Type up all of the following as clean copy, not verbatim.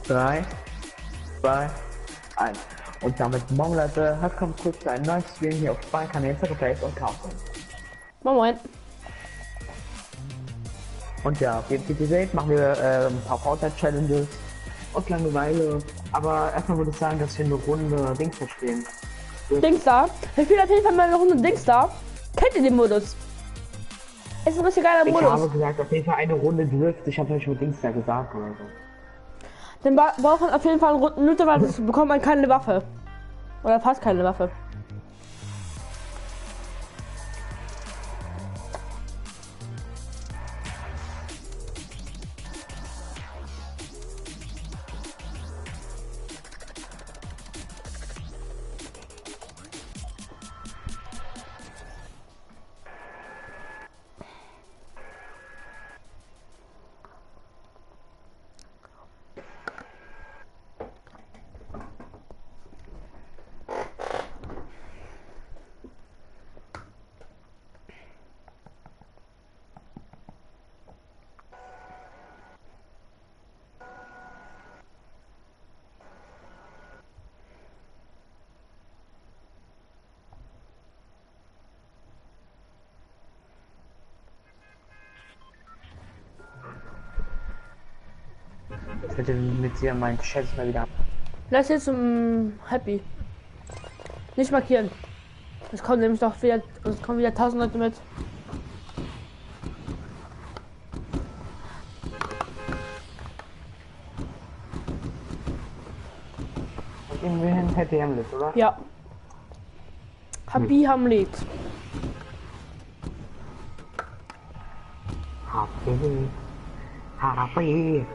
3, 2, 1. Und damit morgen Leute, willkommen kurz zu einem neuen Stream hier auf Spankanal, Face und Kaufen. Moin. Und ja, wie ihr seht, machen wir ein paar Fortnite-Challenges und Langeweile. Aber erstmal würde ich sagen, dass wir eine Runde Dings verstehen. Dings da. Ich spiele auf jeden Fall mal eine Runde Dings da. Kennt ihr den Modus? Ist ein richtig geiler Ich Modus. habe gesagt, auf jeden Fall eine Runde Drift. Ich habe euch mit Dings da gesagt oder so. Dann braucht man auf jeden Fall einen roten Lüter, weil sonst bekommt man keine Waffe. Oder fast keine Waffe. Ich hätte mit dir meinen Chat mal wieder. Lass jetzt happy. Nicht markieren. Es kommen nämlich noch wieder, es kommen wieder 1000 Leute mit. Gehen wir hin, Happy Hamlet, oder? Ja. Happy Hamlet. Happy. Happy.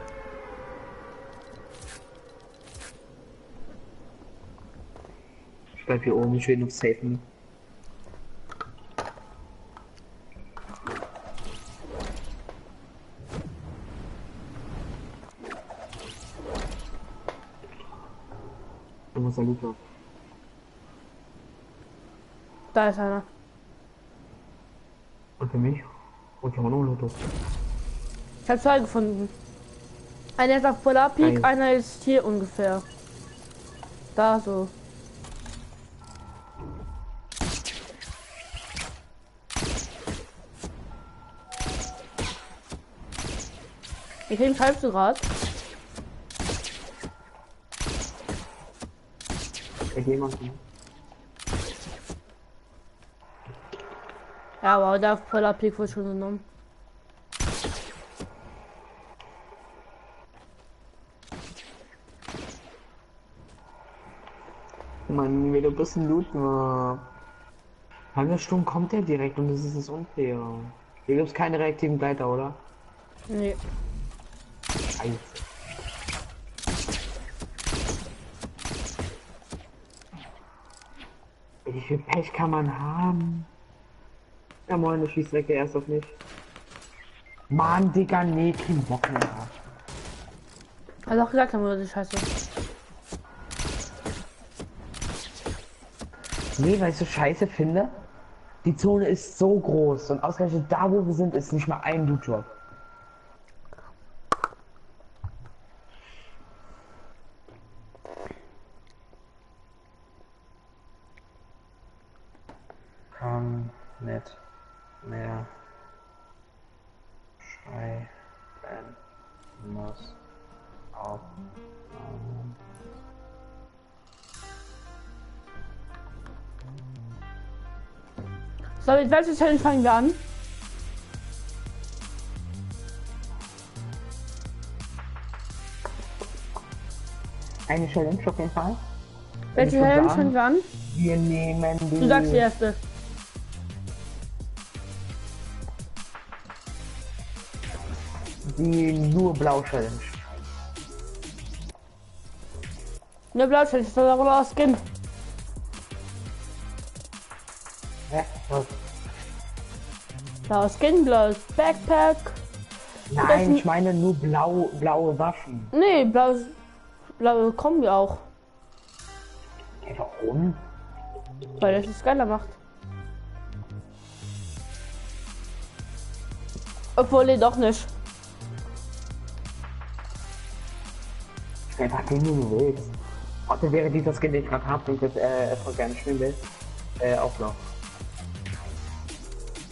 Ich bleib hier oben, ich will noch safen. Wo ist der Luca? Da ist einer. Und für mich? Und ich habe noch Lotto. Ich habe zwei gefunden. Einer ist auf Polar Peak, Geil. einer ist hier ungefähr. Da so. Mit wem schreibst du gerade? Jemanden. Ja, wow, der auf Polar Peak wurde schon genommen. Mann, wieder ein bisschen looten wir. Halbe Stunde kommt der direkt und das ist das unfair. Hier gibt es keine reaktiven Gleiter, oder? Nee. Scheiße. Wie viel Pech kann man haben? Ja moin, du schießt direkt erst auf mich. Mann, Digga, nee, kein Bock mehr. Also auch gesagt haben wir die Scheiße. Nee, weil ich so scheiße finde. Die Zone ist so groß und ausgerechnet da, wo wir sind, ist nicht mal ein Loot-Drop. Komm nicht mehr schreiben muss auf. So, mit welcher Challenge fangen wir an? Eine Challenge auf jeden Fall. Welche Ich würd Challenge sagen, fangen wir an? Wir nehmen die. Du sagst die erste. Die nur Blau Challenge. Ne, Blau Challenge, das ist aber blauer Skin. Hä? Was? Blauer Skin, blaues Backpack. Nein, ich meine nur blaue Waffen. Nee, blaue Kombi auch. Hey, warum? Weil das es geiler macht. Obwohl, nee, doch nicht. Einfach den du willst. Heute wäre dieser Skin, den ich gerade habe, den ich jetzt voll gerne spielen will, auch blau.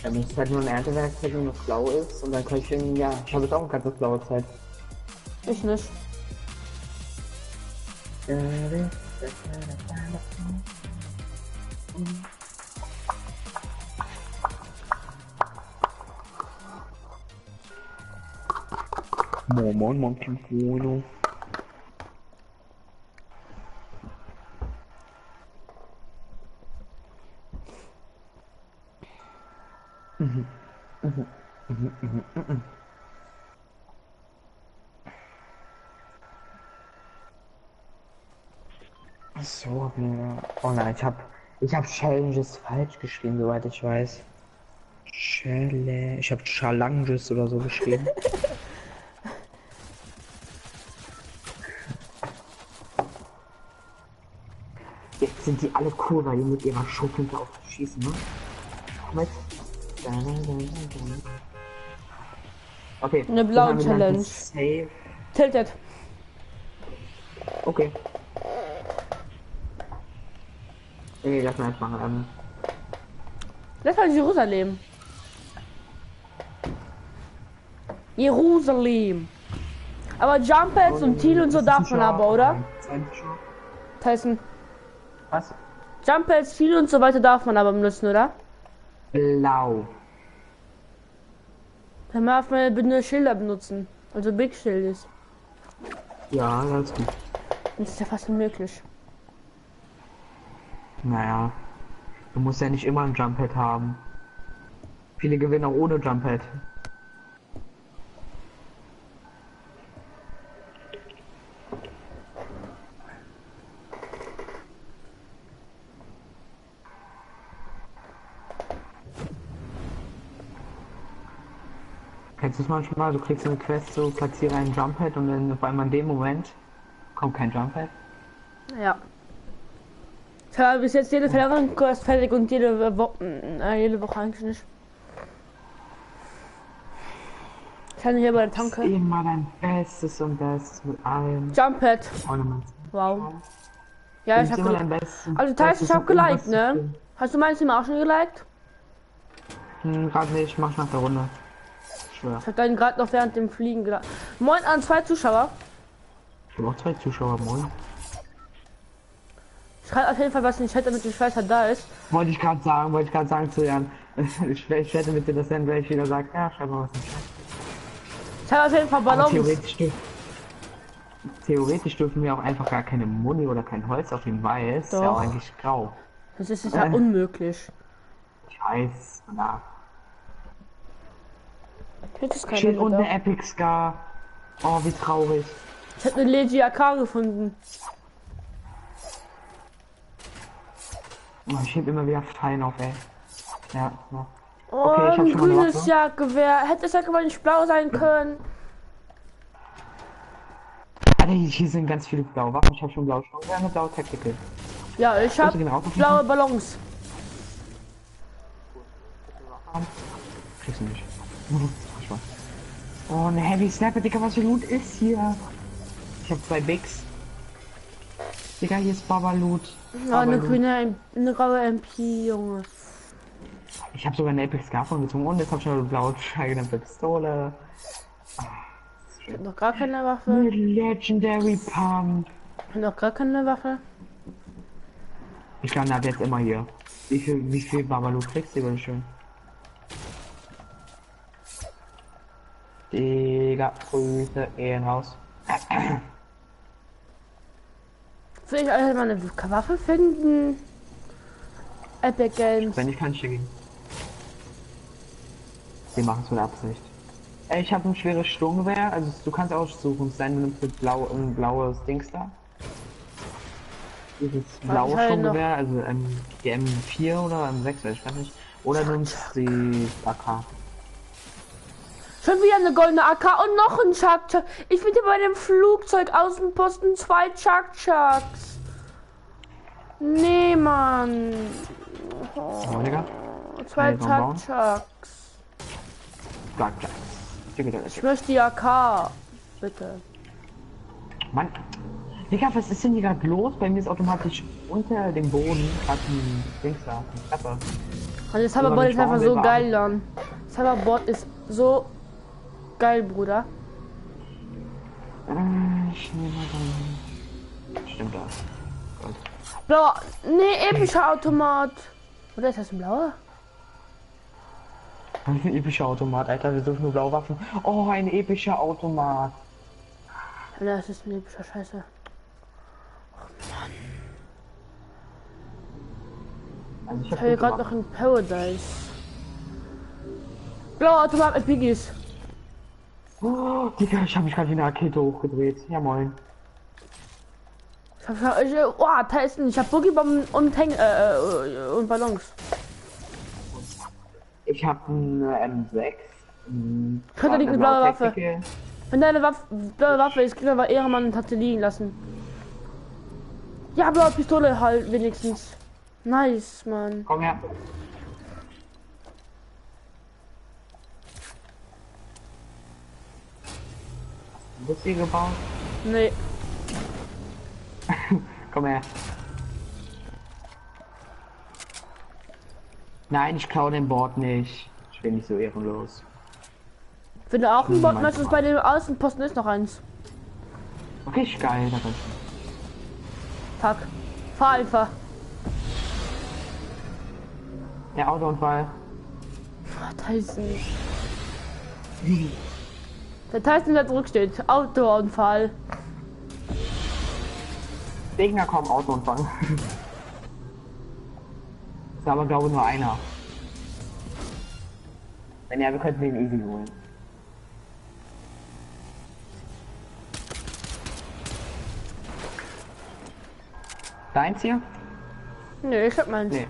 Dann müsste halt nur ein Erntewerkzeug, das blau ist und dann kann ich ihn, ja, ich habe jetzt auch ein ganzes blaue Zeit. Ich nicht. Moin, Monkey Bruno. So, oh nein, ich hab Challenges falsch geschrieben, soweit ich weiß. Ich habe Challenges oder so geschrieben. Jetzt sind die alle cool, weil die mit ihrer Schuhflinte auf schießen, ne? Mit. Okay. Eine blaue Challenge. Tilted. Okay. Nee, lass mal jetzt machen. Das war Jerusalem. Jerusalem. Aber Jump-Pads und Thiel und so darf man aber, oder? Tyson. Was? Jump-Pads, Thiel und so weiter darf man aber benutzen, oder? Blau. Dann darf man bitte Schilder benutzen. Also Big Schildes. Ja, das ist gut. Das ist ja fast unmöglich. Naja. Du musst ja nicht immer ein Jump-Pad haben. Viele gewinnen auch ohne Jump-Pad. Kennst du es manchmal? Du kriegst eine Quest, so platziere einen Jump-Pad und dann auf einmal in dem Moment kommt kein Jump-Pad. Ja. Ich habe bis jetzt jede Verlängerung-Quest fertig und jede Woche eigentlich nicht. Ich kann hier bei der Tanke. Immer dein Bestes und Bestes mit allem. Jump-Pad. Wow. Ja, ich habe also Teils, ich habe geliked, ne? Hast du mein Team auch schon geliked? Gerade nicht, ich mach nach der Runde. Schwör. Ich habe dann gerade noch während dem Fliegen gedacht. Moin an 2 Zuschauer. Ich habe auch 2 Zuschauer, moin. Schreibt auf jeden Fall was in den Chat, damit ich weiß, wer da ist. Wollte ich gerade sagen zu Jan. Ich wette mit dir, dass dann gleich wieder sagt, ja, schreib mal was in den Chat. Ich habe auf jeden Fall Ballons. Theoretisch dürfen wir auch einfach gar keine Muni oder kein Holz auf ihn, weil es ist ja auch eigentlich grau. Das ist ja unmöglich. Ich weiß, na. Shit, und eine Epic Scar. Oh, wie traurig. Ich habe eine Legi AK gefunden. Oh, ich heb immer wieder Fallen auf, ey. Ja, ja. Oh, okay, ich hab schon ein grünes Jagdgewehr. Hätte es ja mal nicht blau sein können. Alter, hier sind ganz viele blaue Waffen. Ich habe schon blaue Sturmgewehr mit blaue Tactical. Ja, ich habe blaue Ballons. Kriegst du nicht. Oh, eine Heavy Sniper, Digga, was für Loot ist hier? Ich habe 2 Bigs. Digga, hier ist Baba Loot. Ja, eine grüne, eine graue MP, Junge. Ich habe sogar eine Epic Scar von gezogen und jetzt habe ich eine blaue eigene Pistole. Ich hab noch gar keine Waffe. Legendary Pump. Ich hab noch gar keine Waffe. Ich lande ab jetzt immer hier. Wie viel Baba Loot kriegst du, bitte schön? Digga, Grüße, Ehrenhaus. Will ich einfach mal eine Waffe finden? Epic Games. Wenn nicht, kann ich dir gehen. Wir machen es mit Absicht. Ich habe ein schweres Sturmgewehr, also du kannst aussuchen, sein, du nimmst mit ein blaues Dings da. Dieses blaue Sturmgewehr, also die M4 oder M6, ich weiß nicht. Oder du nimmst die AK. Schon wieder eine goldene AK und noch ein Chuck. Ich finde bei dem Flugzeug Außenposten 2 Chucks. Nee, Mann. Oh, Digga. 2 Chucks. Ich möchte die AK. Bitte. Mann. Digga, was ist denn hier gerade los? Bei mir ist automatisch unter dem Boden gerade ein Dings da, eine Treppe. Und das Hoverboard ist einfach so geil, Leon. Das Hoverboard ist so geil, Bruder. Ich nehme mal dann. Stimmt das. Gut. Blauer. Nee, epischer Automat. Oder ist das ein blauer? Ein epischer Automat, Alter, wir suchen nur blaue Waffen. Oh, ein epischer Automat. Ja, das ist ein epischer Scheiße. Also Ich habe hier gerade noch ein Paradise. Blauer Automat mit Biggies. Oh, Digga, ich habe mich gerade wie eine Rakete hochgedreht. Ja, moin. Testen. Ich hab Boogiebomben und und Ballons. Ich habe einen M6. Könnte liegt eine blaue Waffe. Wenn deine blaue Waffe ist, kriegen wir aber Ehrenmann und hat sie liegen lassen. Ja, blaue Pistole halt wenigstens. Nice, Mann. Komm her. Bist du hier gebaut? Nee. Komm her. Nein, ich klaue den Board nicht. Ich bin nicht so ehrenlos. Wenn du auch ein Bot möchtest, bei dem Außenposten ist noch eins. Okay, geil, da bin Fuck. Fahr einfach. Der Autounfall. Tyson. Der Tyson, der zurücksteht. Autounfall. Gegner kommen, Autounfall. Ist aber glaube ich nur einer. Wenn ja, wir könnten den easy holen. Deins hier? Nee, ich hab meins. Nee.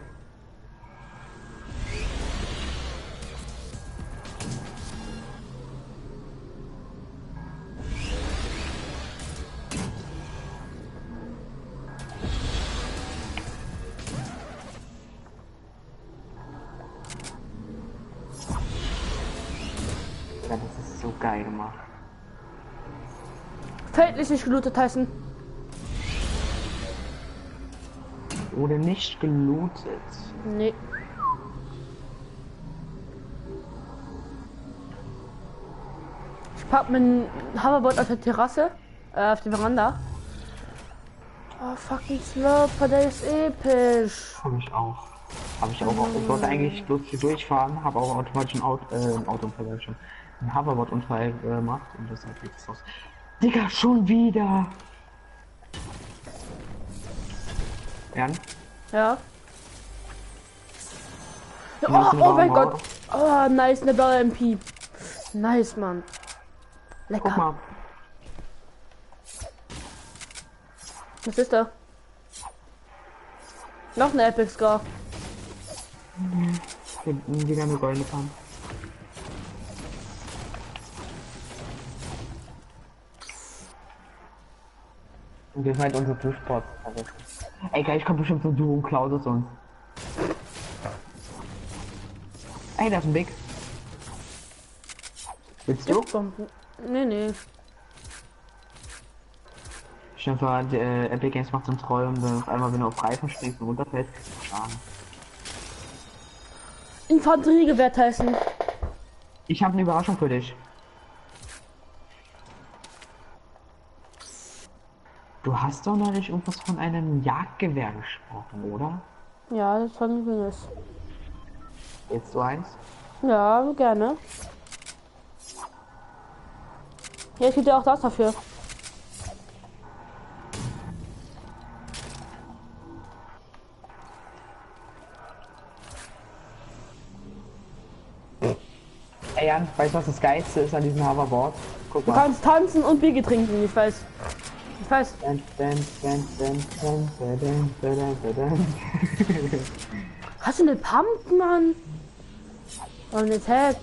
Ja, das ist so geil gemacht. Feldlich nicht gelootet, Tyson. Wurde nicht gelootet. Nee. Ich pack mein Hoverboard auf der Terrasse, auf die Veranda. Oh, fucking Slurper, der ist episch. Habe ich auch. Ich wollte eigentlich bloß hier durchfahren, habe auch automatisch einen Autounfall schon. Einen Hoverboard-Unfall gemacht und das hat nichts aus. Digga, schon wieder! Jan? Ja. Oh mein Gott. Oh, nice, eine blaue MP. Nice, Mann. Lecker. Guck mal. Was ist da? Noch eine Epic Scar. Wieder eine goldene Pan. Und wir halt unsere Flugsports. Ey, gleich kommt bestimmt so ein Duo und klaut es uns. Ey, das ist ein Big. Willst du? Nee, nee. Stimmt, Epic Games macht so einen Troll und dann auf einmal, wenn du auf Reifen springst und runterfällst, Schaden. Infanteriegewehr testen. Ich habe eine Überraschung für dich. Du hast doch noch nicht irgendwas von einem Jagdgewehr gesprochen, oder? Ja, das fand ich es. Jetzt du eins? Ja, gerne. Ja, es gibt ja auch das dafür. Ey Jan, weißt du was das Geilste ist an diesem Hoverboard? Guck Du mal. kannst tanzen und Bier trinken, ich weiß. Ich weiß. Hast du eine Pump, Mann? Und eine Tag.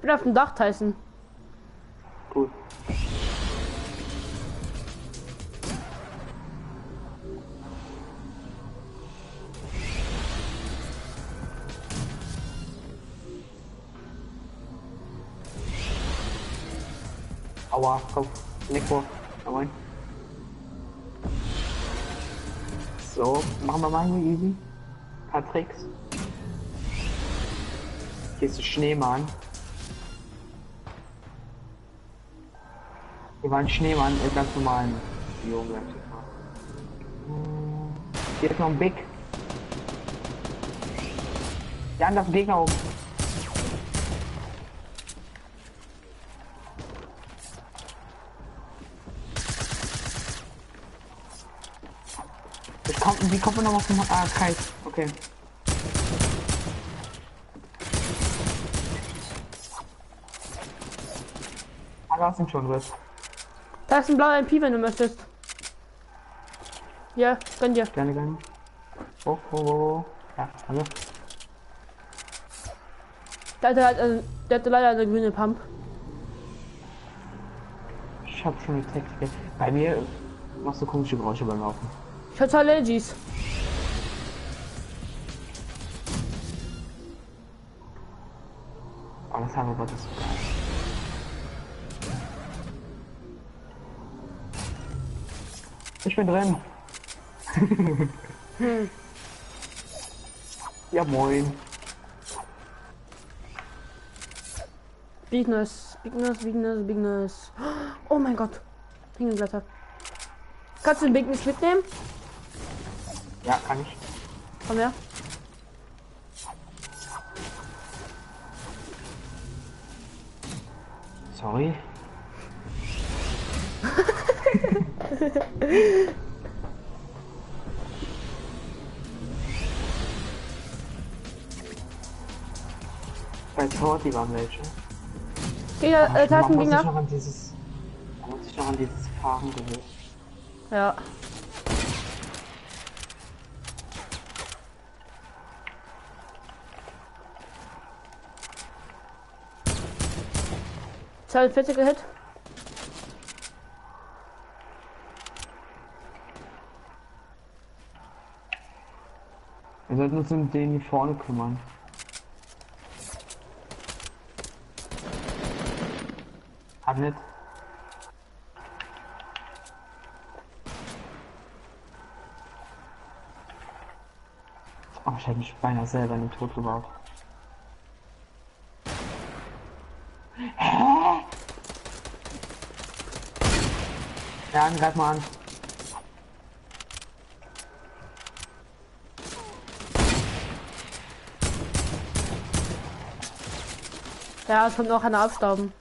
bin auf dem Dach, Tyson. Gut. Aua, komm, leg vor. Moin. So, machen wir mal hier easy. Ein paar Tricks. Hier ist ein Schneemann. Hier war ein Schneemann im ganz normalen Biom. Hier ist noch ein Big. Die anderen Gegner oben. Wie kommt man noch auf den Kreis? Okay. Da sind schon drin. Da ist ein blauer MP, wenn du möchtest. Ja, gönn dir. Gerne, gerne. Oh, oh, oh. Ja, hallo. Der hatte leider eine grüne Pump. Ich hab schon eine Taktik. Bei mir machst du komische Geräusche beim Laufen. Ich hatte Allergies. Aber das haben wir das ist geil. Ich bin drin. Ja, moin. Bigness, Bigness, Bigness, Bigness. Oh mein Gott. Hängeblätter. Kannst du den Bigness mitnehmen? Ja, kann ich. Komm her. Sorry. Bei Torti waren welche. Gegner, Man Taschen muss sich Gegner. noch an dieses. Man muss sich noch an dieses Fahren gewöhnen. Ja. Zahl 40 gehit. Wir sollten uns um den hier vorne kümmern. Hab nicht. Oh, ich hätte mich beinahe selber in den Tod gebaut. Hä? Ja, greif mal an. Ja, es kommt noch einer abstauben.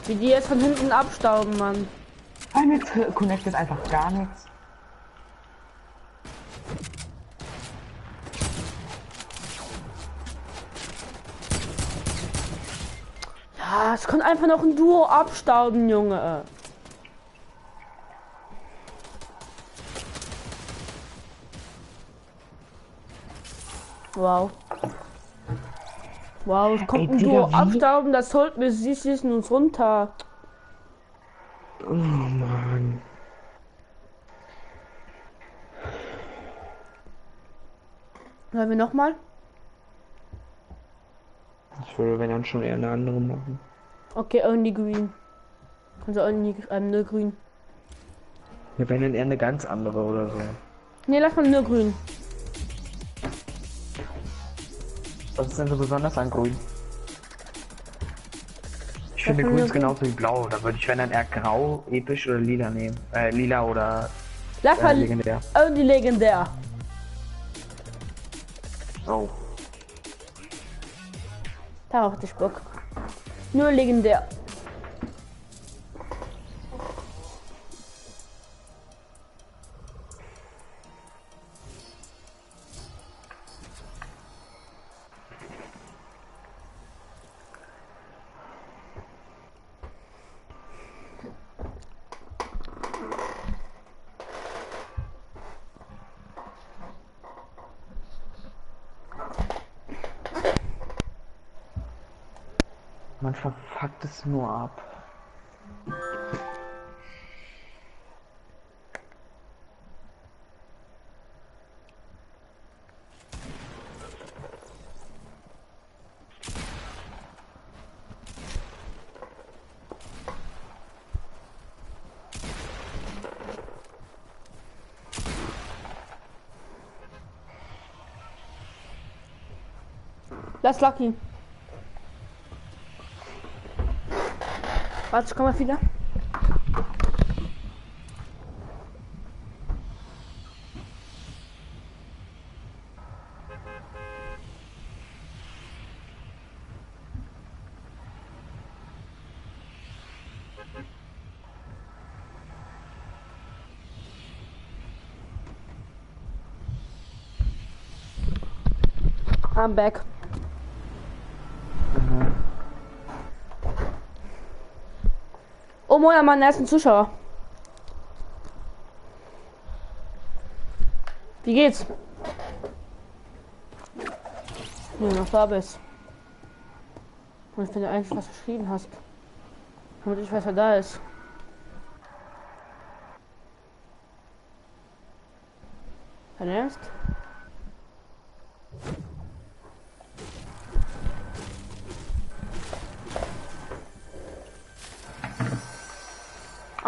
Wie die jetzt von hinten abstauben, Mann. Bei mir connectet einfach gar nichts. Ja, es kommt einfach noch ein Duo abstauben, Junge. Wow. Wow, es kommt Ey, ein Digga, Duo wie? abstauben, das holt mir sie schießen uns runter. Oh Mann. Wollen wir nochmal? Ich würde, wenn dann schon eher eine andere machen. Okay, only green. Also only nur grün. Ja, wenn dann eher eine ganz andere oder so. Ne, lass mal nur grün. Was ist denn so besonders an grün? Ich Das finde ist grün nur ist genauso wie blau. Da würde ich, wenn dann eher grau, episch oder lila nehmen. Lila oder Lass mal legendär. only legendär. Oh. Darauf hatte ich Bock. Nur legendär. Man verfuckt es nur ab. Lass Lucky. Warte, komm mal wieder. I'm back. Oh moin an meinen ersten Zuschauer. Wie geht's? Ja, noch da bist. Und ich finde eigentlich, was du geschrieben hast. Damit ich weiß, wer da ist. Dein Ernst?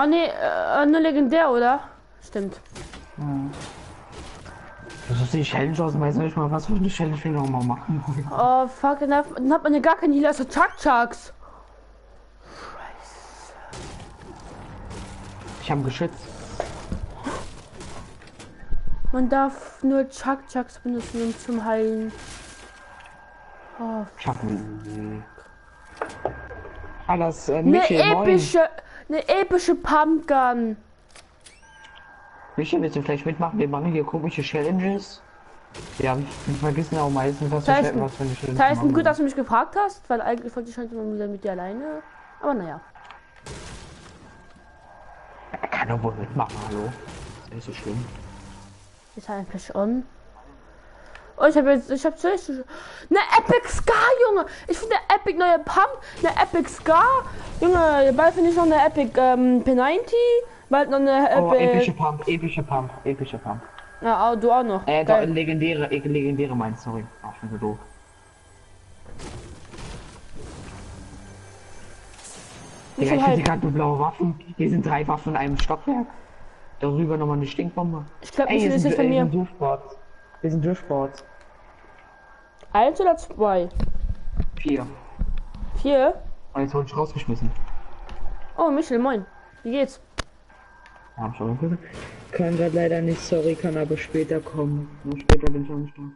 Ah ne, nur legendär, oder? Stimmt. Hm. Das ist die Challenge aus, weiß nicht mal, was für eine Challenge wir noch mal machen wollen. Oh fuck, dann hat man ja gar keinen Healer, also Chuck-Chucks. Ich habe geschützt. Man darf nur Chuck-Chucks benutzen, um zum Heilen. Oh, das eine Michael, epische Pumpgun. Michael, willst du vielleicht mitmachen? Wir machen hier komische Challenges. Ja, wir vergessen auch meistens, was Tyson, für eine Challenge Tyson, machen. gut, dass du mich gefragt hast, weil eigentlich wollte ich heute mal wieder mit dir alleine. Aber naja. Er kann doch wohl mitmachen, hallo. Ist nicht so schlimm. Ist eigentlich on. Oh, ich hab zuerst eine Epic Scar, Junge. Ich finde Epic neue Pump, eine Epic Scar, Junge. Bald finde ich noch eine Epic P90, bald noch eine Oh, Epic. epische Pump. Ja, du auch noch. Doch, legendäre meinst, sorry. Ach, schon so doof. Wie Digga, viel ich finde halt? gerade nur blaue Waffen. Hier sind 3 Waffen in einem Stockwerk. Darüber nochmal eine Stinkbombe. Ich glaube, Ey, wie viel ist jetzt von mir? Wir sind Driftboards. 1 oder 2? 4. 4? Und jetzt wurde ich rausgeschmissen. Oh, Michel, moin. Wie geht's? Hab schon mal gesagt. Kann gerade leider nicht, sorry, kann aber später kommen. Nur später bin ich am Start.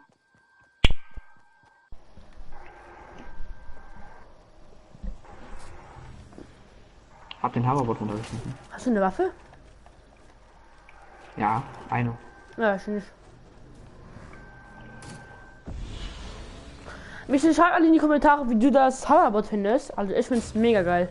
Hab den Hoverbot runtergeschmissen. Hast du eine Waffe? Ja, eine. Ja, ich nicht. Michel, schreib alle in die Kommentare, wie du das Hoverbot findest. Also ich find's mega geil.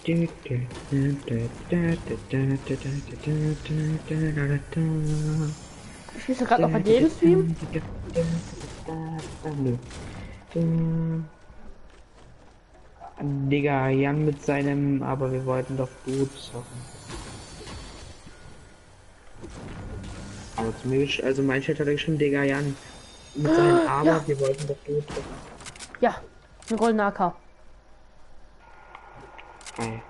Ich bin gerade noch bei dem Stream. Digga, Jan mit seinem, aber wir wollten doch gut zocken. Aber zumindest, also mein Chat hat geschrieben, Digga, Jan mit seinem, aber ja. wir wollten doch gut zocken. Ja, eine goldene AK. Geil.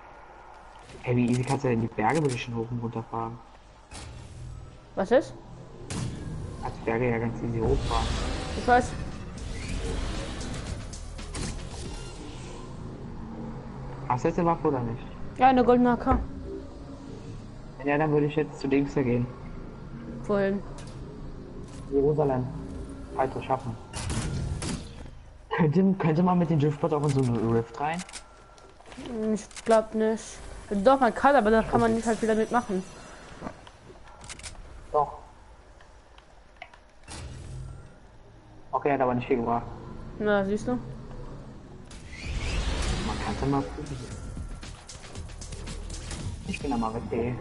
Hey, wie easy kannst du denn die Berge bitte schon hoch und runter fahren? Was ist? Als Berge ja ganz easy hochfahren. Ich weiß. Hast du jetzt eine Waffe oder nicht? Ja, eine goldene AK. Ja, dann würde ich jetzt zu Dings gehen. Wohin? Jerusalem. Also schaffen. Könnte man mit dem Driftbot auch in so eine Rift rein? Ich glaube nicht. Doch, man kann, aber da kann man nicht halt viel damit machen. Doch. Okay, hat aber nicht viel gebracht. Na, siehst du? Man kann es ja mal prüfen. Ich bin da mal weg, ey.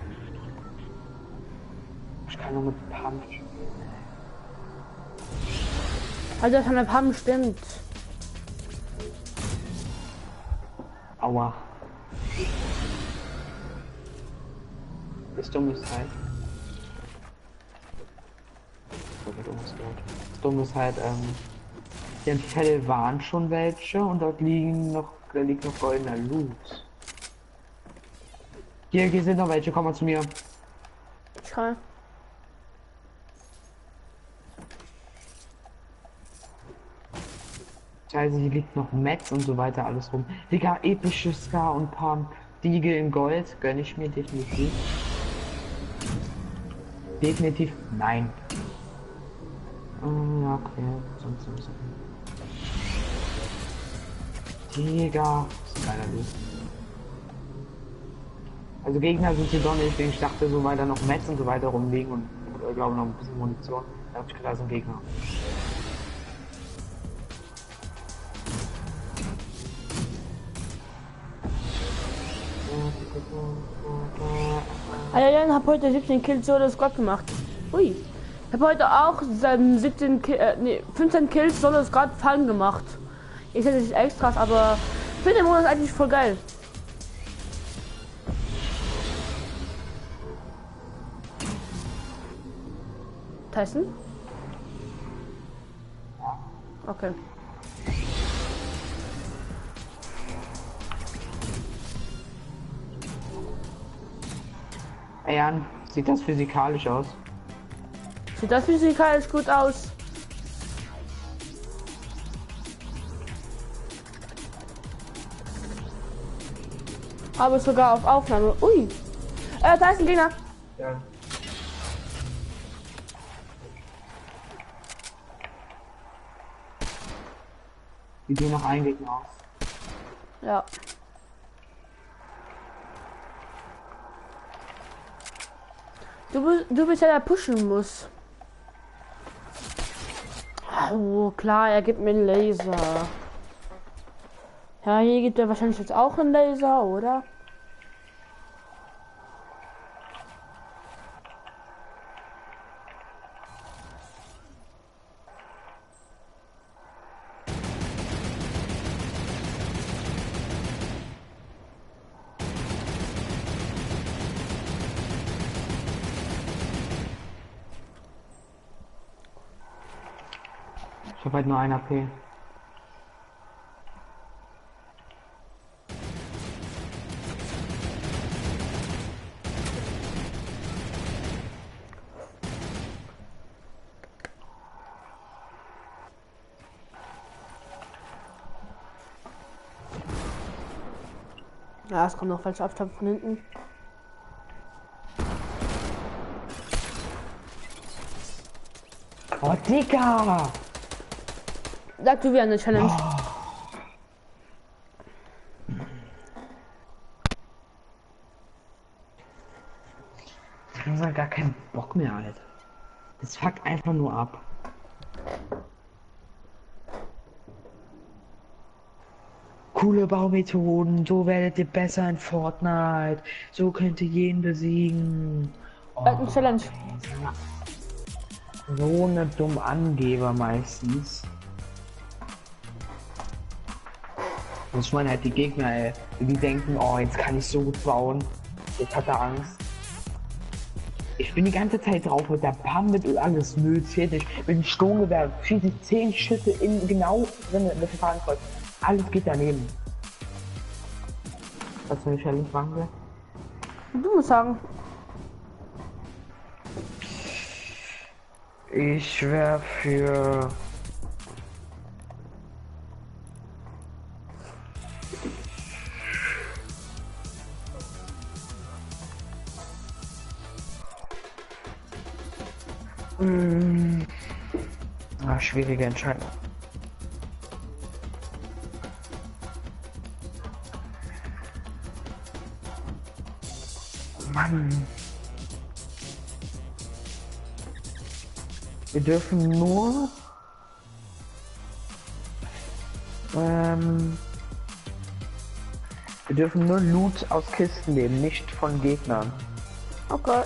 Ich kann nur mit Pump spielen. Also das an der Pam stimmt. Aua. Das Dumme ist halt. Das Dumme ist halt, hier im Fell waren schon welche und dort liegt noch goldener Loot. Hier sind noch welche, komm mal zu mir. Ich kann. Also hier liegt noch Metz und so weiter alles rum. Digga, epische Scar und Pump. Diegel in Gold gönn ich mir definitiv. Definitiv nein. Ja, okay, sonst so. Digga, das ist ein geiler Loot. Also Gegner sind hier doch nicht, ich dachte so weiter noch Metz und so weiter rumliegen und glaube noch ein bisschen Munition. Da hab ich gedacht, da sind Gegner. Alter, Jan, hab heute 17 Kills Solo Squad gemacht. Ui. Ich habe heute auch 15 Kills Solo Squad Fallen gemacht. Ich hätte nicht extras, aber ich finde den Modus eigentlich voll geil. Tyson? Okay. Ey Jan, sieht das physikalisch aus? Sieht das physikalisch gut aus? Aber sogar auf Aufnahme. Ui. Da ist ein Gegner. Ja. Die gehen noch ein Gegner aus. Ja. Du bist ja der pushen muss. Oh, klar, er gibt mir einen Laser. Ja, hier gibt er wahrscheinlich jetzt auch einen Laser, oder? Ich habe halt nur ein AP. Ja, es kommt noch falsch Abstand von hinten. Oh, Digga! Sag du wieder eine Challenge. Ich hab halt gar keinen Bock mehr, Alter. Das fuckt einfach nur ab. Coole Baumethoden, so werdet ihr besser in Fortnite. So könnt ihr jeden besiegen. Oh, Eine Challenge. so eine dumm Angeber meistens. Und ich meine halt die Gegner, ey, die denken, oh, jetzt kann ich so gut bauen. Jetzt hat er Angst. Ich bin die ganze Zeit drauf mit der Pam mit alles Müll fertig. Mit dem Sturmgewehr schieße ich 10 Schüsse in genau drin mit dem Fahnenkreuz. Alles geht daneben. Was für eine Challenge machen wir? Du musst sagen. Ich wäre für... schwierige Entscheidung. Mann. Wir dürfen nur wir dürfen nur Loot aus Kisten nehmen, nicht von Gegnern. Okay.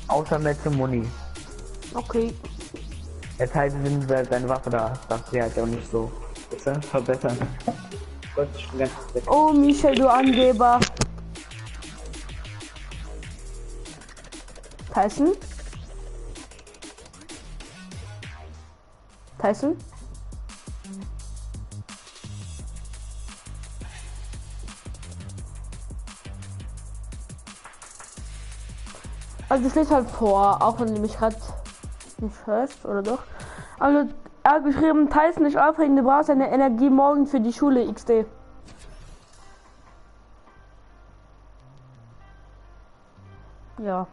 Außer Metze Muni. Okay. Jetzt halt, wenn du deine Waffe da hast, darfst du die halt auch nicht so verbessern. Gott, ich bin ganz weg. Oh, Michel, du Angeber. Tyson? Tyson? Also es steht halt vor, auch wenn du mich gerade nicht hörst, oder doch? Also er hat geschrieben, Tyson nicht aufregen, du brauchst deine Energie morgen für die Schule XD. Ja.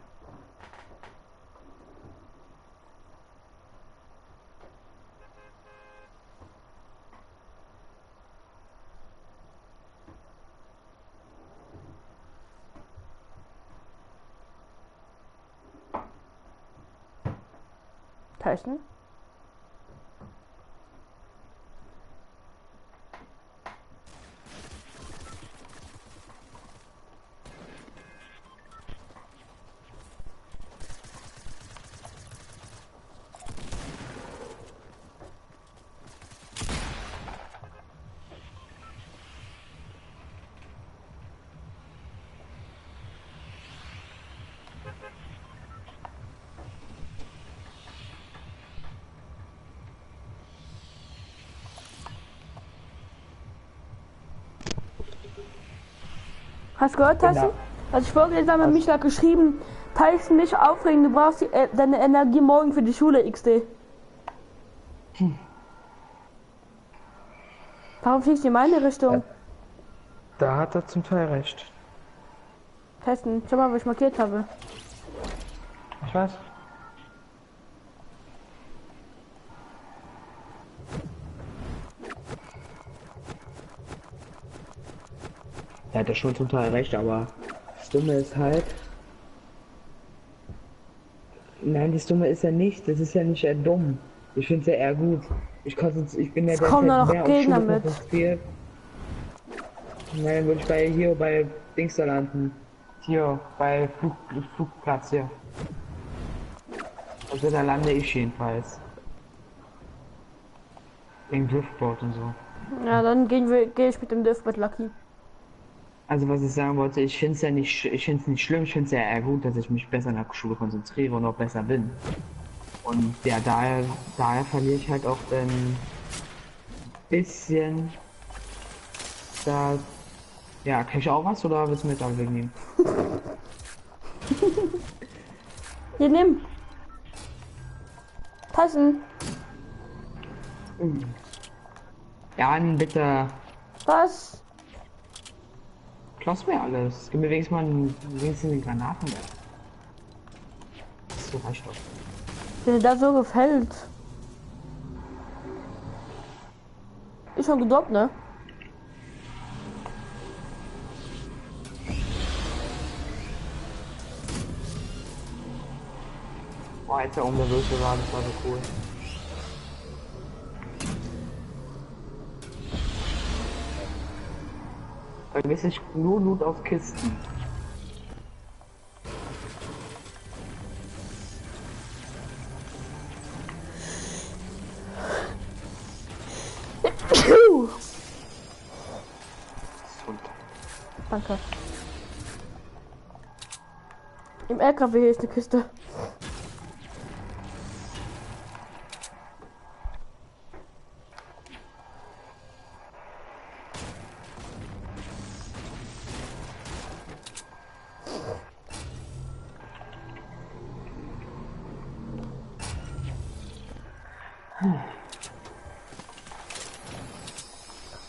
Tyson? Hast du gehört, Tyson? Genau. Als ich vorgelesen habe, mich hat geschrieben, Tyson nicht aufregen, du brauchst deine Energie morgen für die Schule XD. Warum fliegst du in meine Richtung? Da hat er zum Teil recht. Tyson, schau mal, was ich markiert habe. Ich weiß. Er hat ja schon zum Teil recht, aber das Dumme ist halt. Nein, das Dumme ist ja nicht. Das ist ja nicht eher dumm. Ich finde es ja eher gut. Ich bin ja Es kommen derzeit noch mehr auf Gegner Schule mit. konzentriert. Nein, würde ich hier bei Dings da landen. Hier, bei Flugplatz hier. Also da lande ich jedenfalls. Wegen Driftboard und so. Ja, dann gehe ich mit dem Diff mit Lucky. Also was ich sagen wollte, ich finde es ja nicht, ich finde es nicht schlimm, ich finde es ja eher gut, dass ich mich besser in der Schule konzentriere und auch besser bin. Und ja, daher verliere ich halt auch ein bisschen da. Ja, krieg ich auch was oder willst du mir jetzt auch wegnehmen? Hier, nimm. Tyson. Ja, bitte. Was? Klaus mir alles. Gib mir wenigstens den Granaten. Das reicht doch. Wenn dir das so gefällt. Ist schon gedroppt, ne? Boah, als er um der Würfel war, das war so cool. Vergiss nicht nur Loot aus Kisten. Danke. Im LKW hier ist eine Kiste.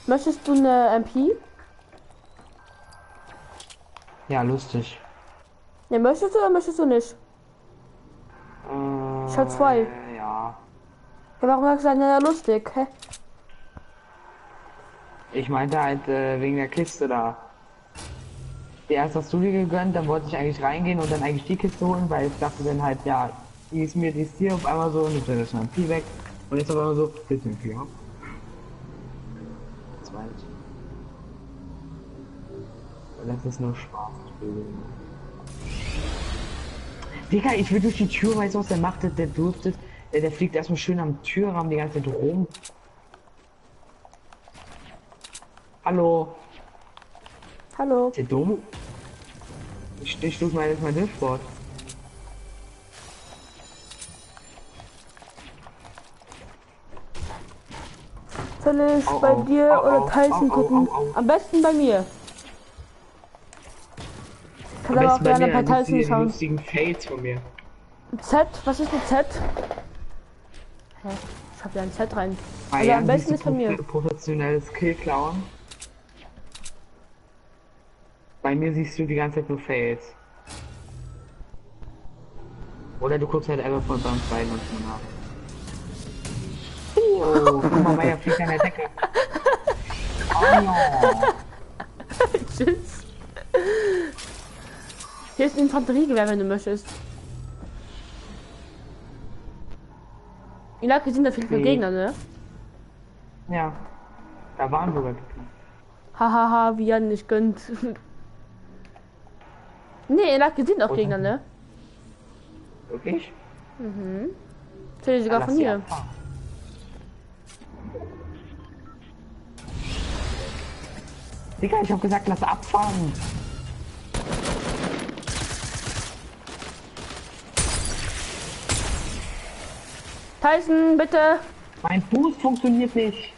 Möchtest du eine MP? Ja, lustig. Ja, möchtest du oder möchtest du nicht? Ich hab zwei. Ja. Ja, warum sagst du dann ja lustig? Hä? Ich meinte halt wegen der Kiste da. Erst hast du dir gegönnt, dann wollte ich eigentlich reingehen und dann eigentlich die Kiste holen, weil ich dachte dann halt, ja, die ist mir, die ist hier auf einmal so und dann ist mein Vieh weg. Und jetzt auf einmal so, jetzt sind wir. Zweit. Das ist nur Spaß. Digga, ich will durch die Tür, weil was der macht, der durfte, der fliegt erstmal schön am Türrahmen die ganze Zeit rum. Hallo. Hallo. Ist der dumm? Ich tue mal jetzt mein Hilfswort. Soll ich bei dir oder Tyson gucken? Am besten bei mir. Kann aber auch gerne bei Tyson schauen. Lustigen Fails von mir. Z? Was ist mit Z? Hä? Ich hab ja ein Z rein. Also Ja, am besten ist von mir. Professionelles Kill klauen. Bei mir siehst du die ganze Zeit nur Fails. Oder du guckst halt einfach von uns beiden manchmal nach. Oh, guck mal, Meier fliegt an der Decke. Oh. Tschüss. Hier ist ein Infanteriegewehr, wenn du möchtest. Inaki sind da viele Gegner, ne? Ja, da waren sogar. Hahaha, wie Jan nicht gönnt. Ne, Inaki sind auch Gegner, ne? Wirklich? Mhm. Zähle sogar von hier. Digga, ich hab gesagt, lass abfahren. Tyson, bitte. Mein Boost funktioniert nicht.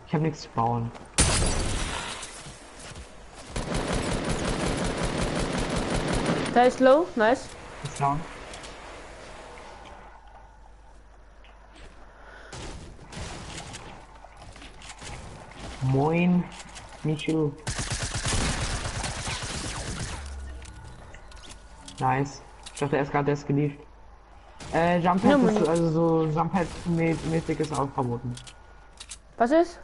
Ich habe nichts zu bauen. Der ist low, nice. Ist down. Moin, Michu. Nice. Ich dachte, er ist gerade erst geliebt. Jump Pad Ja, ist, also so Jump Pad mäßig ist auch verboten. Was ist?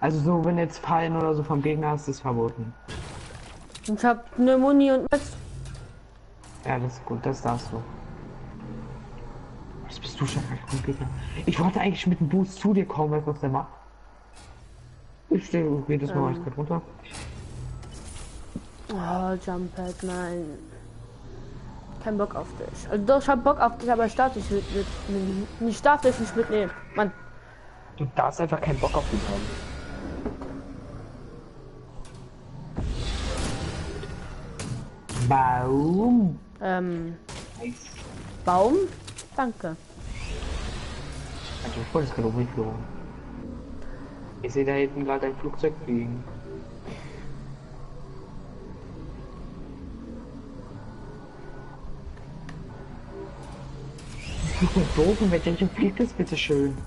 Also so, wenn jetzt Fallen oder so vom Gegner ist, ist verboten. Ich hab ne Muni und Metz. Ja, das ist gut, das darfst du. Was bist du schon für ein Gegner? Ich wollte eigentlich mit dem Boost zu dir kommen, weißt du, was der macht? Ich stehe jedes Mal gerade runter. Oh, Jump Pad, nein. Kein Bock auf dich. Also doch, ich hab Bock auf dich, aber ich darf dich ich darf dich nicht mitnehmen. Mann. Du darfst einfach keinen Bock auf dich haben. Baum. Nice. Baum? Danke. Also ich wollte es gerade umgeflogen. Ich sehe da hinten gerade ein Flugzeug fliegen. Ist das doof, in welche Richtung fliegt es bitte schön?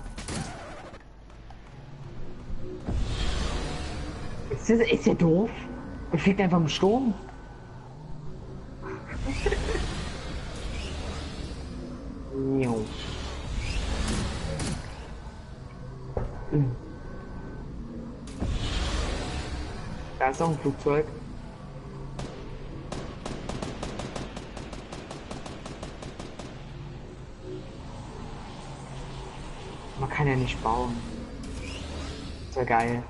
Ist der doof? Er fliegt einfach im Sturm. Jo. Da ist auch ein Flugzeug. Man kann ja nicht bauen. Ist ja geil.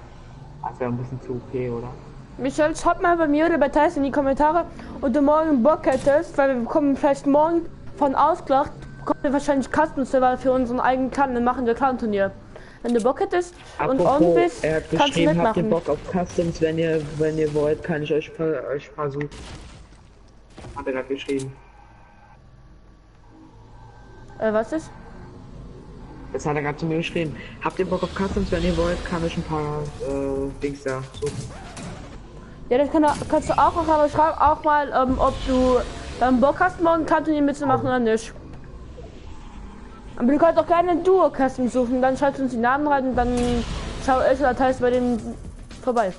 Das wäre ein bisschen zu OP, oder? Michael, schreib mal bei mir oder bei Tyson in die Kommentare, ob du morgen Bock hättest, weil wir bekommen vielleicht morgen von Ausgleich, bekommen wir wahrscheinlich Custom-Server für unseren eigenen Clan, dann machen wir Clan-Turnier. Wenn du Bock hättest und on bist, er hat kannst du geschrieben, habt ihr mitmachen. Bock auf Customs, wenn ihr wollt, kann ich euch versuchen. Hat er gerade geschrieben. Was ist? Das hat er gerade zu mir geschrieben. Habt ihr Bock auf Customs, wenn ihr wollt, kann ich ein paar Dings da suchen. Ja, das kannst du auch machen, aber schreib auch mal, ob du dann Bock hast, morgen Clan-Turnier mitzumachen oder nicht. Aber du kannst auch gerne ein Duo-Custom suchen, dann schreibst du uns die Namen rein und dann schau ich oder Teils bei denen vorbei.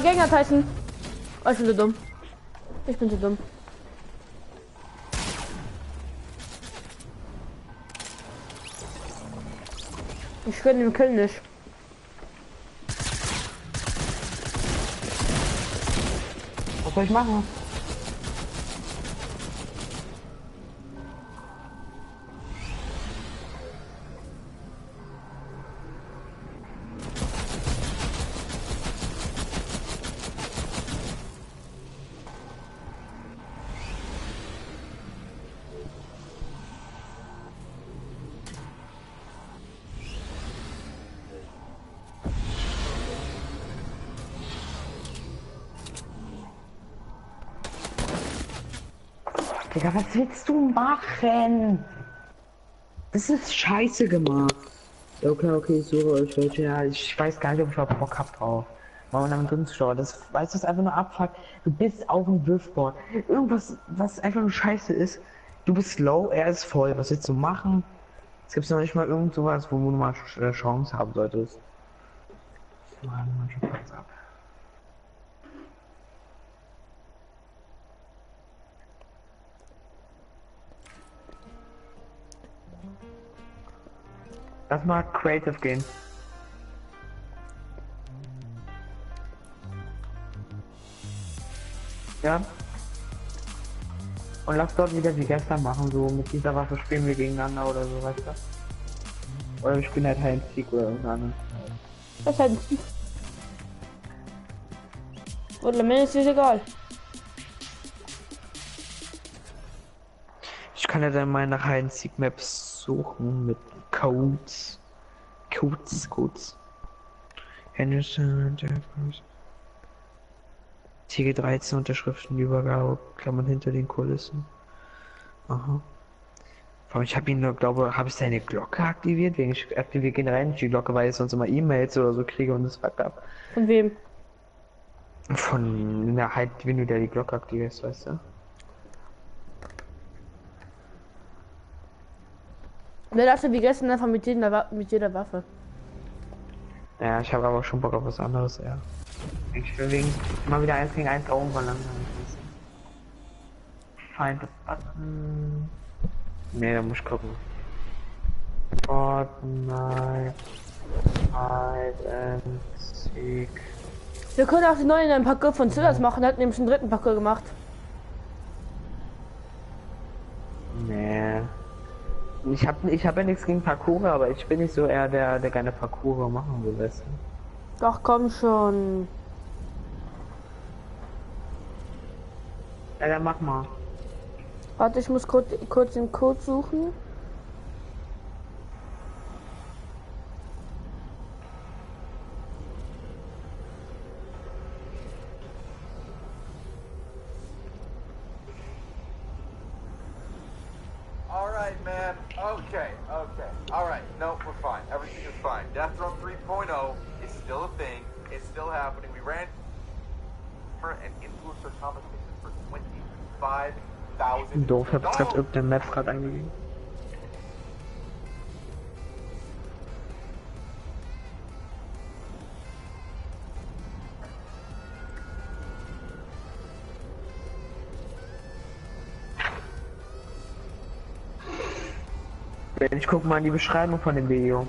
Gegner Tyson. Oh, ich bin so dumm. Ich bin so dumm. Ich gönne dem Kill nicht. Was soll ich machen? Digga, was willst du machen? Das ist scheiße gemacht. Ja, okay, ich suche euch welche. Ja, ich weiß gar nicht, ob ich überhaupt Bock hab drauf. Mal damit drin zu schauen. Das, weißt du, was einfach nur abfuckt? Du bist auf dem Wurfboard. Irgendwas, was einfach nur scheiße ist. Du bist low, er ist voll. Was willst du machen? Es gibt noch nicht mal irgend sowas, wo du mal Chance haben solltest. Mann, schon kurz ab. Lass mal Creative gehen. Ja. Und lass dort wieder wie gestern machen, so mit dieser Waffe spielen wir gegeneinander oder so, weißt du? Oder wir spielen halt Hide and Seek oder irgendeine. Was halt? Oder mir ist es egal. Ich kann ja dann mal nach Hide and Seek Maps suchen mit Codes. Henderson, TG13 Unterschriften, Übergabe, Klammern hinter den Kulissen. Aha. Ich habe ihn nur, glaube, habe ich seine Glocke aktiviert? Wegen ich aktiviere generell nicht die Glocke, weil ich sonst immer E-Mails oder so kriege und das fuckt ab. Von wem? Von der halt, wenn du da die Glocke aktivierst, weißt du? Wer dachte wie gestern einfach mit jeder Waffe? Ja, ich habe aber schon Bock auf was anderes, ja. Ich will wegen mal wieder 1 gegen 1 Augenbalance. Find the button. Ne, da muss ich gucken. Fortnite. Hide and Seek. Wir können auch die neuen Parcours von Zillers machen, hat nämlich einen dritten Parcours gemacht. Nee. Ich hab ja nichts gegen Parcours, aber ich bin nicht so eher der gerne Parcours machen will, weißt du? Doch, komm schon. Ja, dann mach mal. Warte, ich muss kurz den Code suchen. Alright, man. Okay. Alright, no, we're fine. Everything is fine. Death Run 3.0 is still a thing. It's still happening. We ran an influencer competition for 25,000. Doof, hab grad irgendeine Map gerade eingegeben. Ich guck mal in die Beschreibung von dem Video.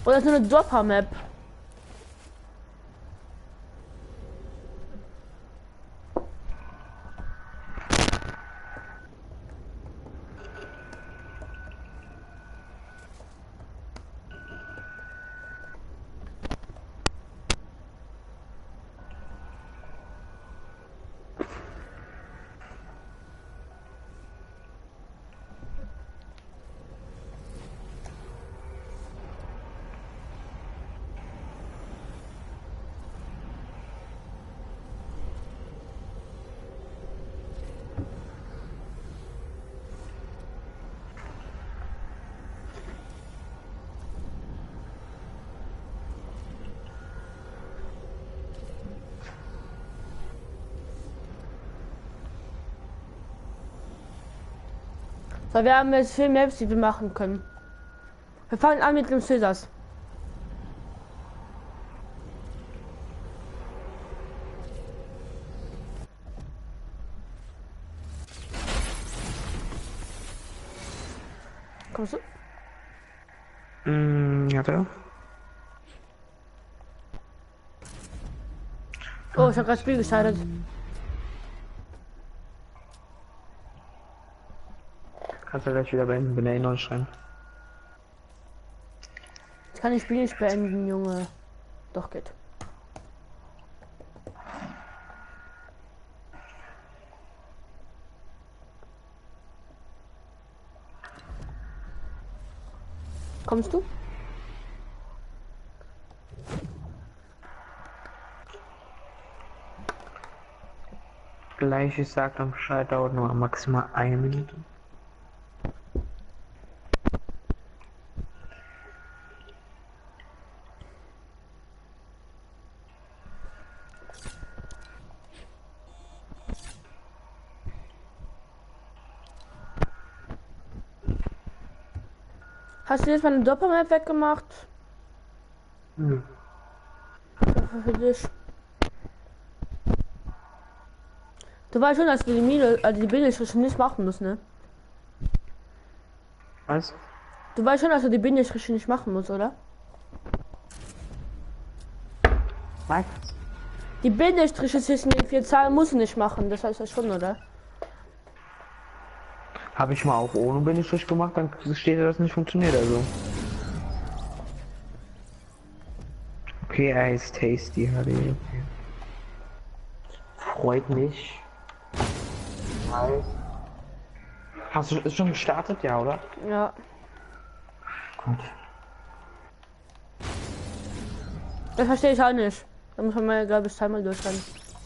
Oder so eine Dropper-Map. So, wir haben jetzt viele Maps, die wir machen können. Wir fangen an mit dem Scissors. Kommst du? Warte. Oh, ich habe gerade das Spiel gestartet. Kannst du gleich wieder beenden, wenn er ihn neu schreiben. Ich kann das Spiel nicht beenden, Junge. Doch, geht. Kommst du? Gleich, ich sag dann Bescheid, dauert nur maximal 1 Minute. Hast du jetzt meine Doppelmap weggemacht? Hm. Für dich. Du weißt schon, dass wir die Mine, also die Bindestriche nicht machen müssen, ne? Was? Du weißt schon, dass du die Bindestriche nicht machen musst, oder? Was? Die Bindestriche zwischen den 4 Zahlen musst du nicht machen, das heißt ja schon, oder? Habe ich mal auch ohne Bindestrich gemacht, dann steht ja, dass nicht funktioniert, also. Okay, er ist tasty, HD. Freut mich. Nice. Hast du ist schon gestartet, ja, oder? Ja. Gut. Das verstehe ich auch nicht. Da muss man mal, glaube ich, zweimal durchrennen.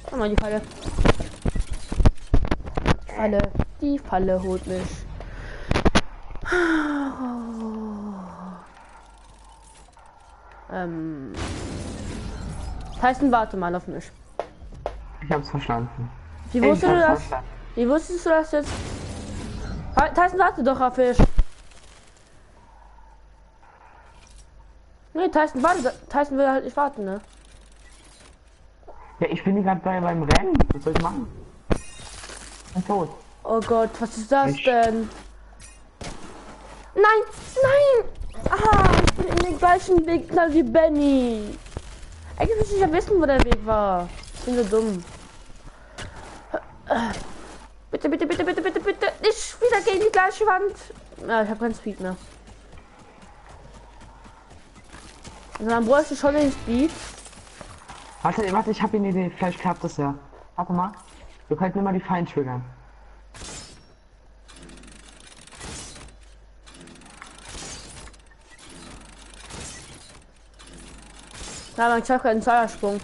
Schau mal die Falle. Falle. Die Falle holt mich. Tyson, warte mal auf mich. Ich hab's verstanden. Wie wusstest du das? Wie wusstest du das jetzt? Tyson, warte doch auf mich. Nee, Tyson, warte. Tyson will halt nicht warten, ne? Ja, ich bin gerade beim Rennen. Was soll ich machen? Ich bin tot. Oh Gott, was ist das Ich- denn? Nein, nein! Ah, ich bin in den gleichen Weg wie Benny. Eigentlich müsste ich ja wissen, wo der Weg war. Ich bin so dumm. Bitte, bitte, bitte, bitte, bitte, bitte. Nicht wieder gegen die gleiche Wand. Ja, ich habe keinen Speed mehr. Also dann bräuchte ich schon den Speed. Warte, ich habe eine Idee. Vielleicht klappt das ja. Warte mal. Wir könnten immer die Feind triggern. Ja, man schafft einen Zweiersprung.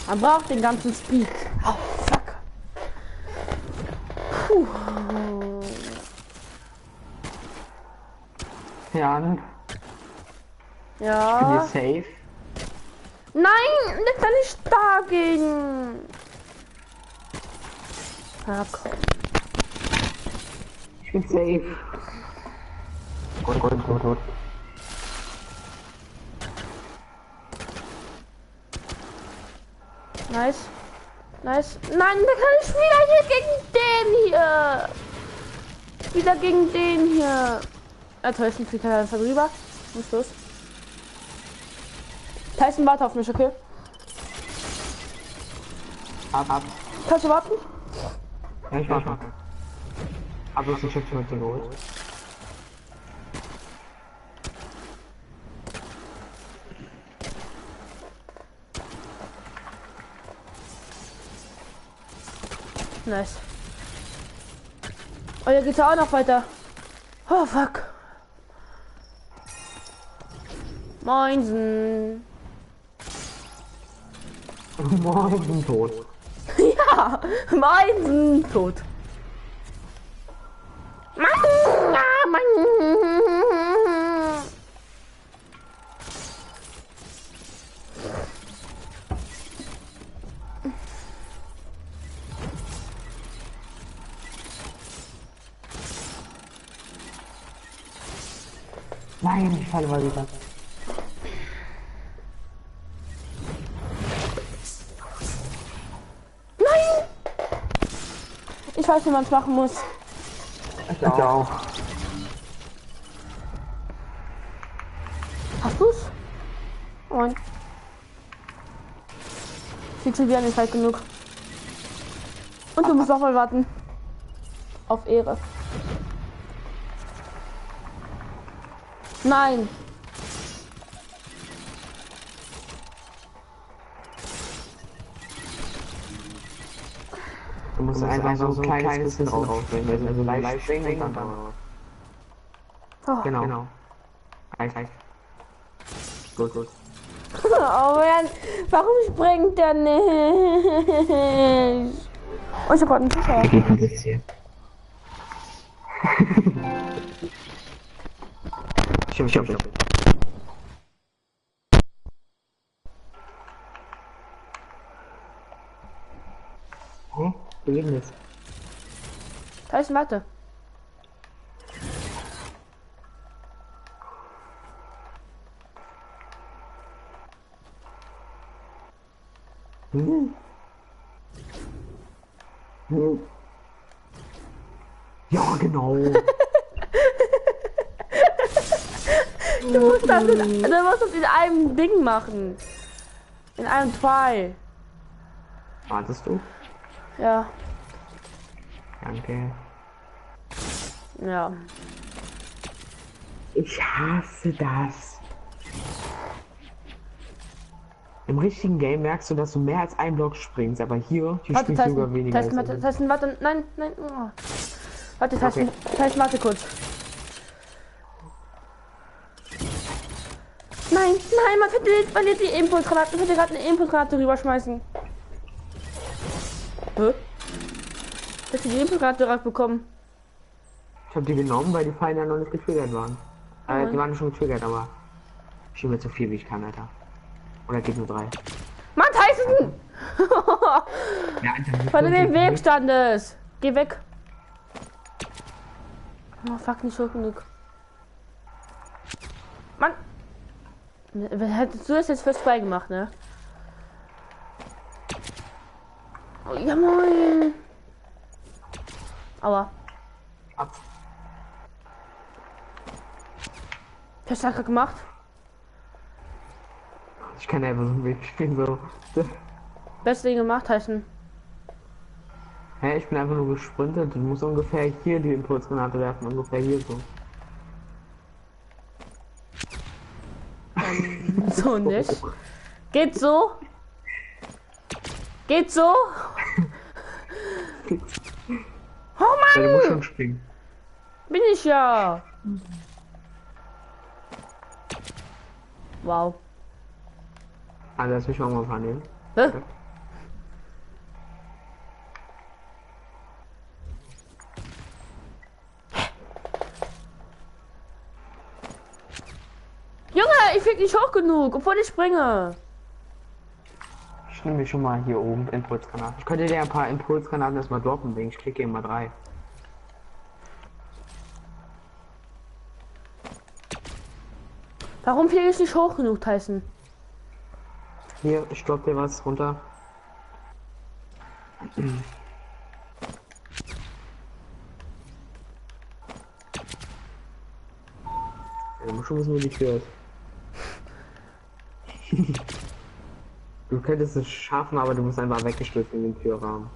Man braucht den ganzen Speed. Oh, fuck. Puh. Ja, ich bin Ja. hier safe. Nein, nicht da nicht dagegen. Ja, komm. Ich bin safe. Gut. Nice. Nice. Nein, da kann ich wieder hier gegen den hier. Wieder gegen den hier. Tyson fliegt halt einfach drüber. Muss los. Tyson, warte auf mich, okay? Ab. Kannst du warten? Ja, ich warte. Aber es ist schon zu los. Nice. Oh, hier geht's ja auch noch weiter. Oh, fuck. Moinsen. Morgen tot. Ja, Moinsen. Tot. Mann, ja, Mann. Nein, ich falle mal wieder. Nein! Ich weiß, wie man es machen muss. Ich auch. Hast du's? Moin. Kriegst du wieder nicht weit genug. Und du musst auch mal warten. Auf Ehre. Nein. Du musst einfach so ein kleines bisschen aufspringen, also leicht springen und dann. Oh. Genau. Reicht. Gut. Oh Mann, warum springt der nicht? Oh, ich hab grad einen Zuschauer. Geht ein bisschen. Stopp. Hä? Wie geht denn das? Da ist Mathe. Ja, genau. Du musst das in einem Ding machen. In einem Try. Wartest du? Ja. Danke. Ja. Ich hasse das. Im richtigen Game merkst du, dass du mehr als einen Block springst, aber hier Warte, springst du sogar weniger. Tyson, warte, nein. Oh. Warte, Tyson, warte kurz. Nein, man verliert die Impulsgranate. Ich würde gerade eine Impulsgranate rüberschmeißen. Hä? Dass die Impulsgranate direkt bekommen. Ich habe die genommen, weil die Fallen ja noch nicht getriggert waren. Die waren schon getriggert, aber ich schiebe so viel wie ich kann, Alter. Oder geht nur 3. Mann, Tyson! Ja, Alter, Weil du im Weg standest. Geh weg. Oh, fuck, nicht hoch genug. Mann! Hättest du das jetzt für 2 gemacht, ne? Oh, ja, moin! Aua. ab. Was hast du gemacht? Ich kann einfach so einen Weg spielen, so. Beste Ding gemacht, Tyson. Hä, ich bin einfach nur gesprintet. Du musst ungefähr hier die Impulsgranate werfen, ungefähr hier so. So nicht. Geht so? Geht so? Oh Ja, du musst Mann! schon springen. Bin ich ja. Wow. Also lass mich mal ein paar nehmen. Hä? Junge, ich flieg nicht hoch genug, obwohl ich springe. Ich nehme mir schon mal hier oben Impulsgranaten. Ich könnte dir ein paar Impulsgranaten erstmal droppen, wegen ich klicke immer 3. Warum fliege ich nicht hoch genug, Tyson? Hier, ich dropp dir was runter. Ja, du musst schon wissen, wo die Tür ist. Du könntest es schaffen, aber du musst einfach weggestürzt in den Türrahmen.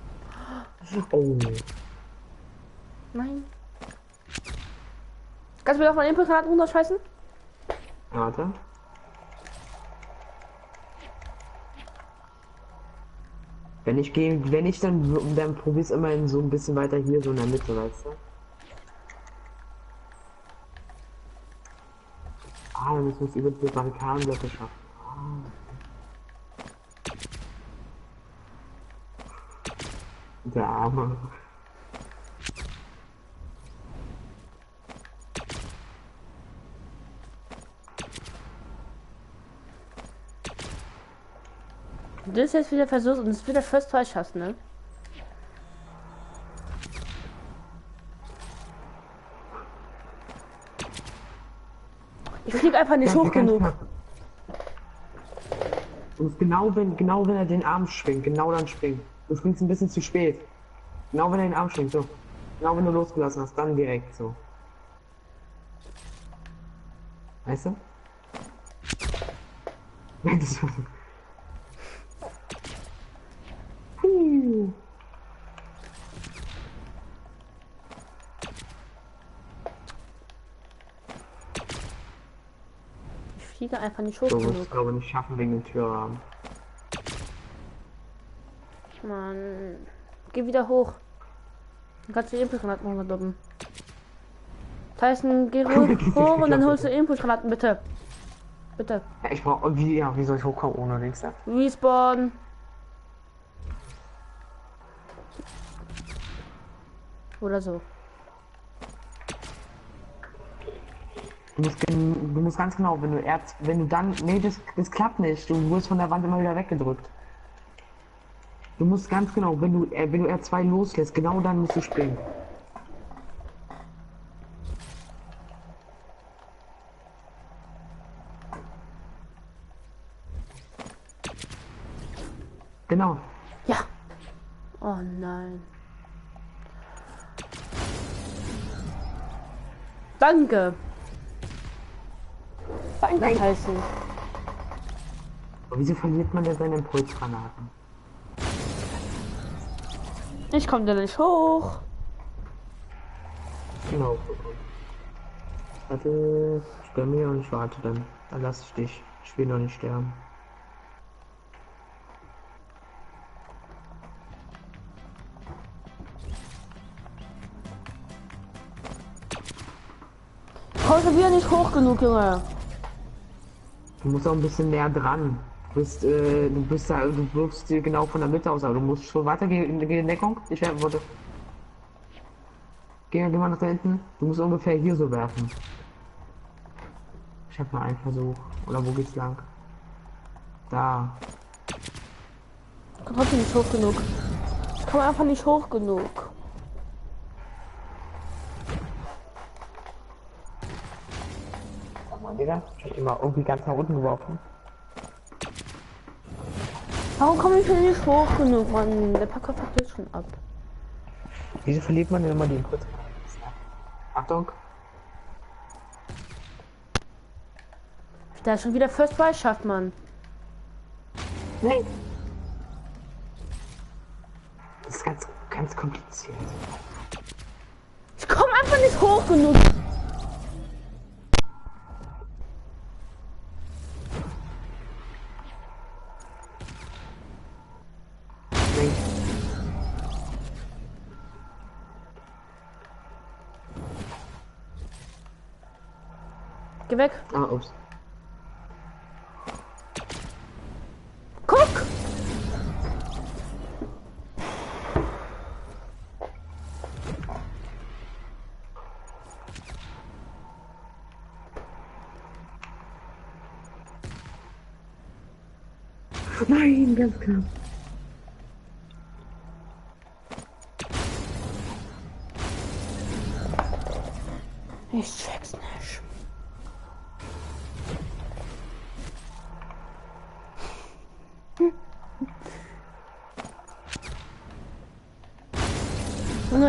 Oh. Nein. Kannst du mir doch mal den Impulsgranaten runterschmeißen? Warte. Wenn ich gehe, wenn ich dann probier's immerhin so ein bisschen weiter hier, so in der Mitte, weißt du? Ah, dann müssen wir es über die Barrikadenblöcke schaffen. Der Arme. Du hast jetzt wieder versucht und es wieder First Try schaffst, ne? Ich flieg einfach nicht hoch genug. Du musst genau wenn er den Arm schwingt, genau dann springen. Du springst ein bisschen zu spät. Genau wenn er den Arm schwingt, so. Genau wenn du losgelassen hast, dann direkt so. Weißt du? Nein, das war... Ich fliege einfach nicht hoch So, genug. musst du aber nicht schaffen wegen dem Türrahmen. Mann. Geh wieder hoch. Dann kannst du die Impulsgranaten runterdoppen. Tyson, geh hoch und dann holst du Impulsgranaten, bitte. Bitte. Ja, ich brauch... wie soll ich hochkommen ohne nichts? Ja? Respawn. Oder so. Du musst ganz genau, wenn du dann... Nee, das klappt nicht. Du wirst von der Wand immer wieder weggedrückt. Du musst ganz genau, wenn du R2 loslässt, genau dann musst du springen. Genau. Ja. Oh nein. Danke. Danke, Tyson. Aber wieso verliert man denn seine Impulsgranaten? Ich komme da nicht hoch. Genau. Warte, ich bei mir und ich warte dann. Dann lass ich dich. Ich will noch nicht sterben. Komm schon wieder nicht hoch genug, Junge. Du musst auch ein bisschen näher dran. Du wirfst dir genau von der Mitte aus, aber du musst schon weiter gehen in Deckung. Ich werde. Geh mal nach da hinten. Du musst ungefähr hier so werfen. Ich hab mal einen Versuch. Oder wo geht's lang? Da. Ich komme trotzdem nicht hoch genug. Ich komme einfach nicht hoch genug. Digga, ich hab ihn mal irgendwie ganz nach unten geworfen. Warum komme ich denn nicht hoch genug, Mann? Der Packer packt jetzt schon ab. Wieso verliert man denn immer die Impulse? Achtung! Da ist schon wieder First Try schafft, Mann. Nein! Das ist ganz kompliziert. Ich komme einfach nicht hoch genug. Nein. Geh weg. Ah, ups. Guck! Nein, ganz knapp. Ich check's nicht.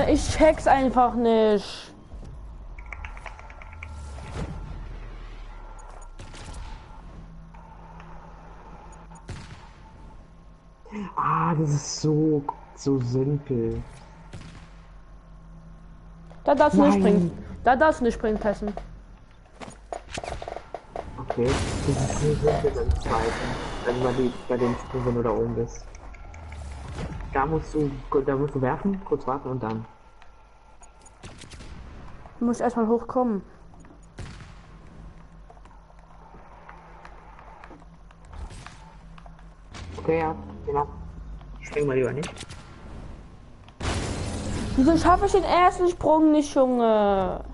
Ich check's einfach nicht. das ist so simpel. Da darfst du nicht Nein. springen. Da darfst du nicht springen, Pessen. Okay, das ist so simpel beim zweiten. Wenn man bei den Sprung, wenn du da oben bist. Da musst du werfen, kurz warten und dann. Du musst erstmal hochkommen. Okay, ja, genau. Spring mal lieber nicht. Wieso schaffe ich den ersten Sprung nicht, Junge?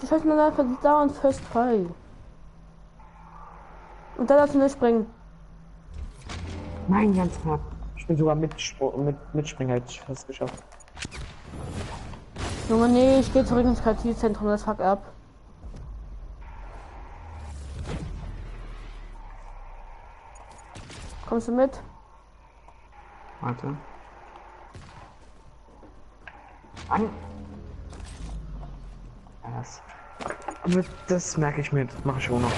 Das heißt, man einfach dauernd fest frei. Und dann darfst du nicht springen. Nein, ganz knapp. Ich bin sogar mit Springen halt fast geschafft. Junge, nee, ich gehe zurück ins Kreativzentrum, das fuck ab. Kommst du mit? Warte. An. Das. Aber das merke ich mir, das mache ich auch noch.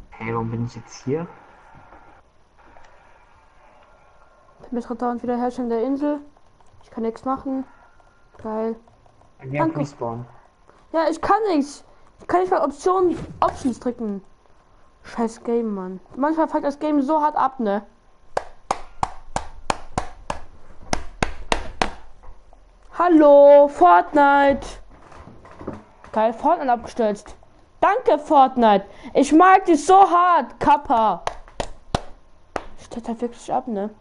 Hey, warum bin ich jetzt hier? Administrator wieder Herrscherin der Insel. Ich kann nichts machen. Geil. Ja, respawn. Ja, ich kann nicht. Ich kann nicht mal Options drücken. Scheiß Game, Mann. Manchmal fuckt das Game so hart ab, ne? Hallo, Fortnite. Geil, Fortnite abgestürzt. Danke, Fortnite. Ich mag dich so hart, Kappa. Stürzt halt wirklich ab, ne?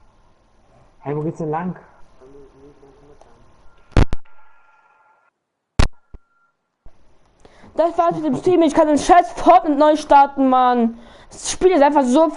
Hey, wo geht's denn lang? Das war's mit dem Stream. Ich kann den scheiß Fortnite neu starten, Mann. Das Spiel ist einfach so